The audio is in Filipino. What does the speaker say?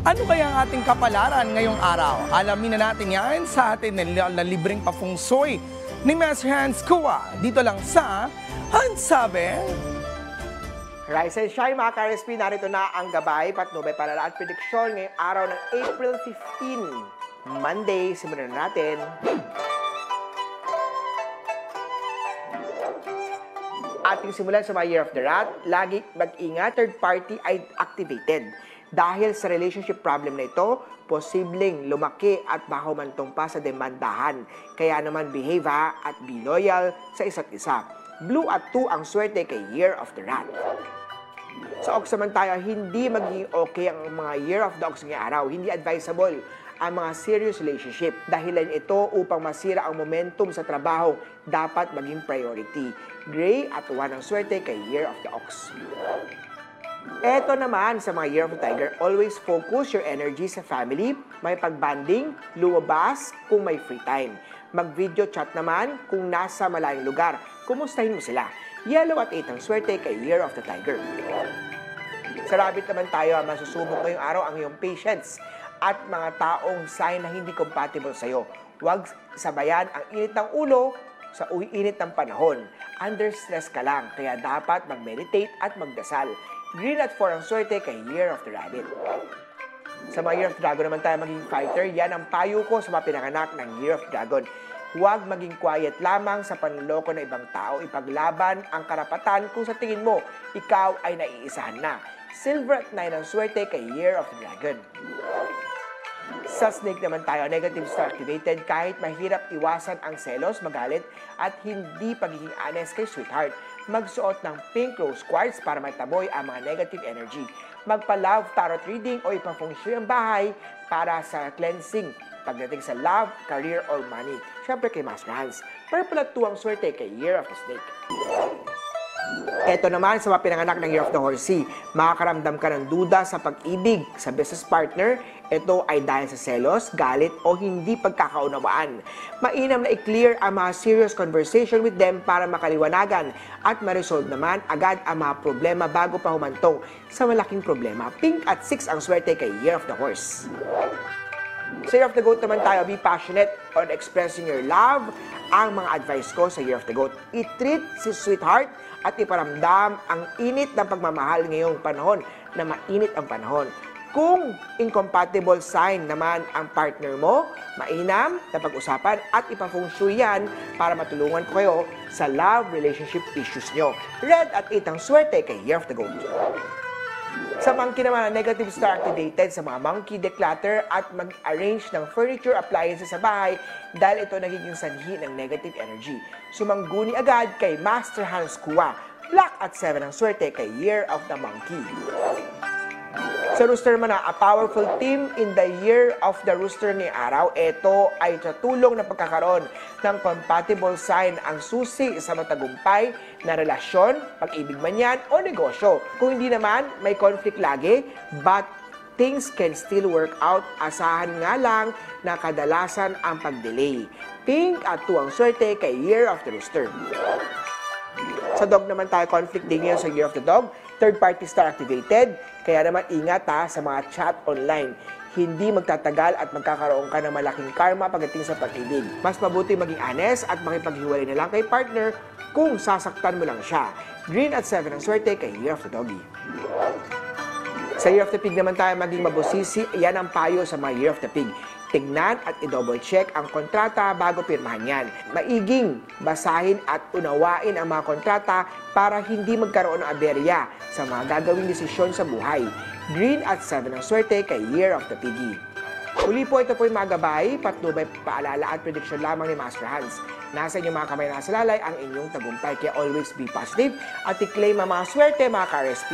Ano kaya ang ating kapalaran ngayong araw? Alamin na natin yan sa atin na libreng pa-fungsoy ni Master Hans Kua. Dito lang sa Hansabe. Rise and shine mga ka-RSP, narito na ang gabay, patnubay, palala at prediksyon ngayong araw ng April 15, Monday. Simulan na natin. Ating simulan sa mga Year of the Rat, lagi mag-ingat, third party ay activated. Dahil sa relationship problem na ito, posibleng lumaki at mahumantong pa sa demandahan. Kaya naman behave at be loyal sa isa't isa. Blue at 2 ang swerte kay Year of the Rat. Sa Ox naman tayo, hindi magiging okay ang mga Year of the Ox ngayong araw. Hindi advisable ang mga serious relationship. Dahilan ito upang masira ang momentum sa trabaho, dapat maging priority. Gray at 1 ang swerte kay Year of the Ox. Eto naman sa mga Year of the Tiger, always focus your energy sa family, may pagbanding, lumabas kung may free time. Mag-video chat naman kung nasa malayong lugar. Kumustahin mo sila. Yellow at 8 ang swerte kay Year of the Tiger. Sa Rabbit naman tayo, masusubok ngayong araw ang iyong patience at mga taong sign na hindi compatible sa'yo. Huwag sabayan ang init ng ulo sa init ng panahon. Under stress ka lang, kaya dapat mag-meditate at magdasal. Green at 4 ang swerte kay Year of the Rabbit. Sa mga Year of the Dragon naman tayo maging fighter, yan ang payo ko sa mga pinanganak ng Year of the Dragon. Huwag maging quiet lamang sa panloloko ng ibang tao. Ipaglaban ang karapatan kung sa tingin mo, ikaw ay naiisahan na. Silver at 9 ang swerte kay Year of the Dragon. Sa Snake naman tayo, negative star activated kahit mahirap iwasan ang selos, magalit at hindi pagiging honest kay sweetheart. Magsuot ng pink rose quartz para mataboy ang mga negative energy. Magpa-love tarot reading o ipa-fengshui ang bahay para sa cleansing pagdating sa love, career, or money. Siyempre kay Master Hans. Purple at 2 ang swerte kay Year of the Snake. Ito naman sa mga pinanganak ng Year of the Horsey, makakaramdam ka ng duda sa pag-ibig sa business partner. Ito ay dahil sa selos, galit o hindi pagkakaunawaan. Mainam na i-clear ang mga serious conversation with them para makaliwanagan at ma-resolve naman agad ang mga problema bago pa humantong sa malaking problema. Pink at 6 ang swerte kay Year of the Horse. Sa Year of the Goat naman tayo, be passionate on expressing your love. Ang mga advice ko sa Year of the Goat, i-treat si sweetheart at iparamdam ang init ng pagmamahal ngayong panahon na mainit ang panahon. Kung incompatible sign naman ang partner mo, mainam na pag-usapan at ipafungshui yan para matulungan ko kayo sa love relationship issues nyo. Red at 8 ang swerte kay Year of the Goat. Sa monkey naman, negative star activated sa mga monkey, declutter at mag-arrange ng furniture appliances sa bahay dahil ito nagiging sanhi ng negative energy. Sumangguni agad kay Master Hans Kua. Black at 7 ang swerte kay Year of the Monkey. Sa Rooster naman a powerful team in the Year of the Rooster ngayong araw. Ito ay tatulong na pagkakaroon ng compatible sign ang susi sa matagumpay na relasyon, pag-ibig man yan o negosyo. Kung hindi naman, may conflict lagi, but things can still work out. Asahan nga lang na kadalasan ang pag-delay. Pink at 2 ang swerte kay Year of the Rooster. Sa dog naman tayo, conflict din ngayon sa Year of the Dog. Third party star activated. Kaya naman ingat sa mga chat online. Hindi magtatagal at magkakaroon ka ng malaking karma pagdating sa pag-ibig. Mas mabuti maging honest at makipaghiwalay na lang kay partner kung sasaktan mo lang siya. Green at 7 ang swerte kay Year of the Doggy. Sa Year of the Pig naman tayo maging mabusisi. Yan ang payo sa mga Year of the Pig. Tingnan at i-double check ang kontrata bago pirmahan yan. Maiging basahin at unawain ang mga kontrata para hindi magkaroon ng aberya sa mga gagawing desisyon sa buhay. Green at 7 ang swerte kay Year of the Piggy. Uli po, ito po yung mga gabay, patnubay, paalala at prediction lamang ni Master Hans. Nasa inyong mga kamay nasa lalay ang inyong tagumpay, kaya always be positive at i-claim ang mga swerte mga ka-RSP.